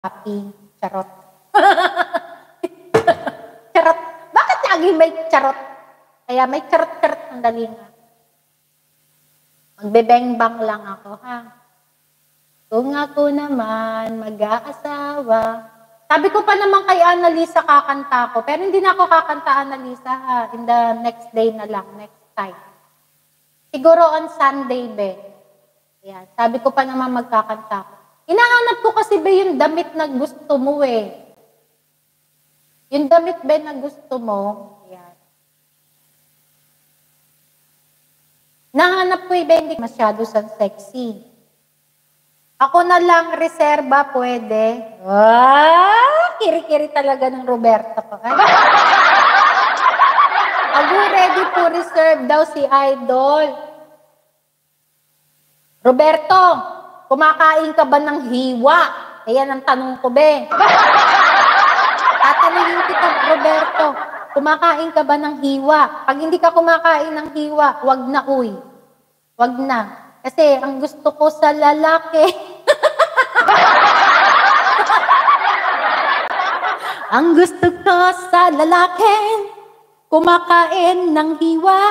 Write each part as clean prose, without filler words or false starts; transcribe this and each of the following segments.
happy. Charot. Charot. Bakit lagi may charot? Kaya may charot-charot ang dalinga. Magbebengbang lang ako, ha? Kung ako naman mag-aasawa. Sabi ko pa naman kay Annalisa kakanta ko. Pero hindi na ako kakanta, Annalisa, ha? In the next day na lang, next time. Siguro on Sunday, be. Ayan. Sabi ko pa naman magkakanta ko. Hinahanap ko kasi, be, yung damit na gusto mo, eh. Yung damit, be, na gusto mo, ayan. Nahanap ko, be, hindi masyado sa sexy. Ako na lang, reserba, pwede. Kiri-kiri talaga ng Roberto ko. Are you ready to reserve daw si Idol? Roberto, kumakain ka ba ng hiwa? Ayan ang tanong ko, be. Tatanungin kita, Roberto, kumakain ka ba ng hiwa? Pag hindi ka kumakain ng hiwa, wag na, uy. Wag na. Kasi ang gusto ko sa lalaki, ang gusto ko sa lalaki, kumakain ng hiwa.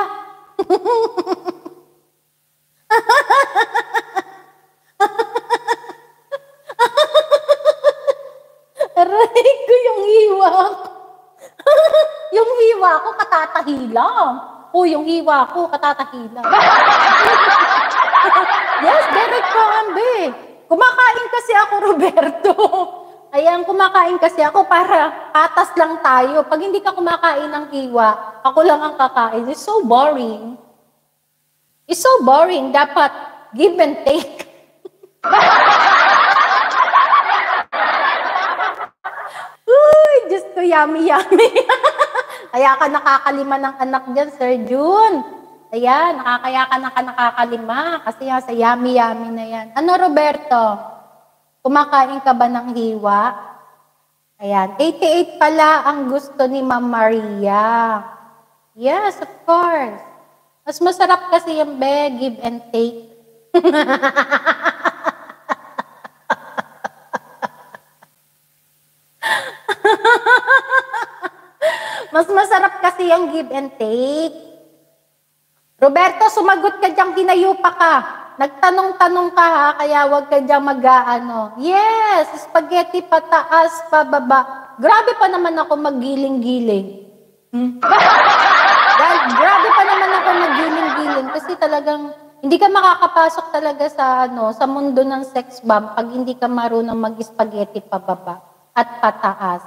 Aray ko yung hiwa. Yung hiwa ko katatahilang. Yung hiwa ko katatahilang. Yes, Derek Kambe. Kumakain kasi ako, Roberto. Ayan, kumakain kasi ako para atas lang tayo. Pag hindi ka kumakain ng hiwa, ako lang ang kakain. It's so boring. It's so boring. Dapat give and take. Uy, Diyos ko, yummy. Kaya ka nakakalima ng anak dyan, Sir June. Ayan, kaya ka nakakalima. Kasi sa yummy na yan. Ano, Roberto? Kumakain ka ba ng hiwa? Ayan, 88 pala ang gusto ni Ma'am Maria. Yes, of course. Mas masarap kasi yung give and take. Mas masarap kasi yung give and take. Roberto, sumagot ka diyang hinayupa ka. Nagtanong-tanong ka, ha, kaya wag ka diyang mag-aano. Yes, spaghetti pataas, pababa. Grabe pa naman ako maggiling-giling. Grabe pa naman ako maggiling-giling kasi talagang hindi ka makakapasok talaga sa mundo ng sex bomb pag hindi ka marunong mag-spaghetti pababa at pataas.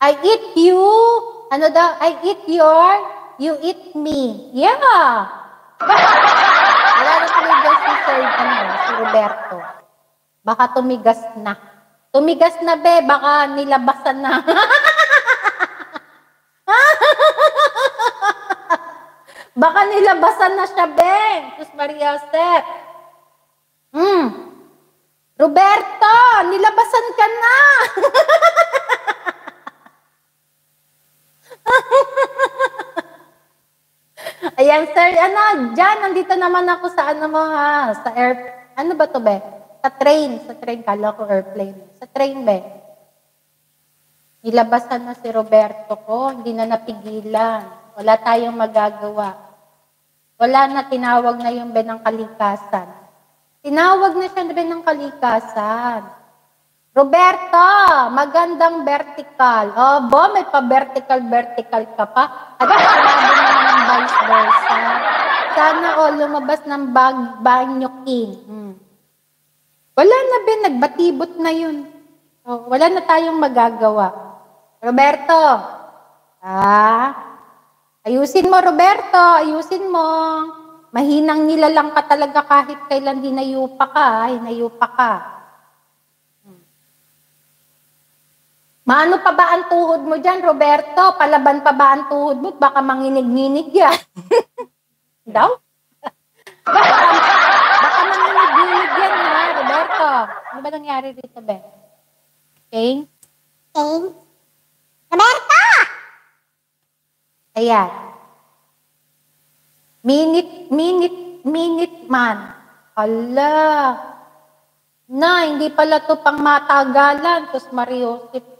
I eat you. Ano daw? I eat you eat me. Yeah. Wala na tumigas si Roberto. Baka tumigas na. Tumigas na, be. Baka nilabasan na. Baka nilabasan na siya, be. Sus Maria Josep. Roberto, nilabasan ka na. Ayan, sir, dyan, nandito naman ako sa sa ano ba to, be? Sa train, kala ko airplane. Sa train, be. Nilabasan na si Roberto ko, hindi na napigilan. Wala tayong magagawa. Wala na, tinawag na yung be ng kalikasan. Tinawag na siya be ng kalikasan. Roberto, magandang vertical. May pa-vertical ka pa. At sinabi naman ng vice versa. Sana lumabas ng banyo king. Wala na, be, nagbatibot na yun. Wala na tayong magagawa. Roberto, ayusin mo, Roberto, ayusin mo. Mahinang nilalang ka talaga kahit kailan hinayupa ka. Maano pa ba ang tuhod mo dyan, Roberto? Palaban pa ba ang tuhod mo? Baka manginig-nginig yan. Daw? Baka manginig-nginig yan, ha, Roberto? Ano ba nangyari dito, be? Okay? Roberto! Ayan. Minute man. Allah. Na, hindi pala to pang matagalan. Sus Mariosip.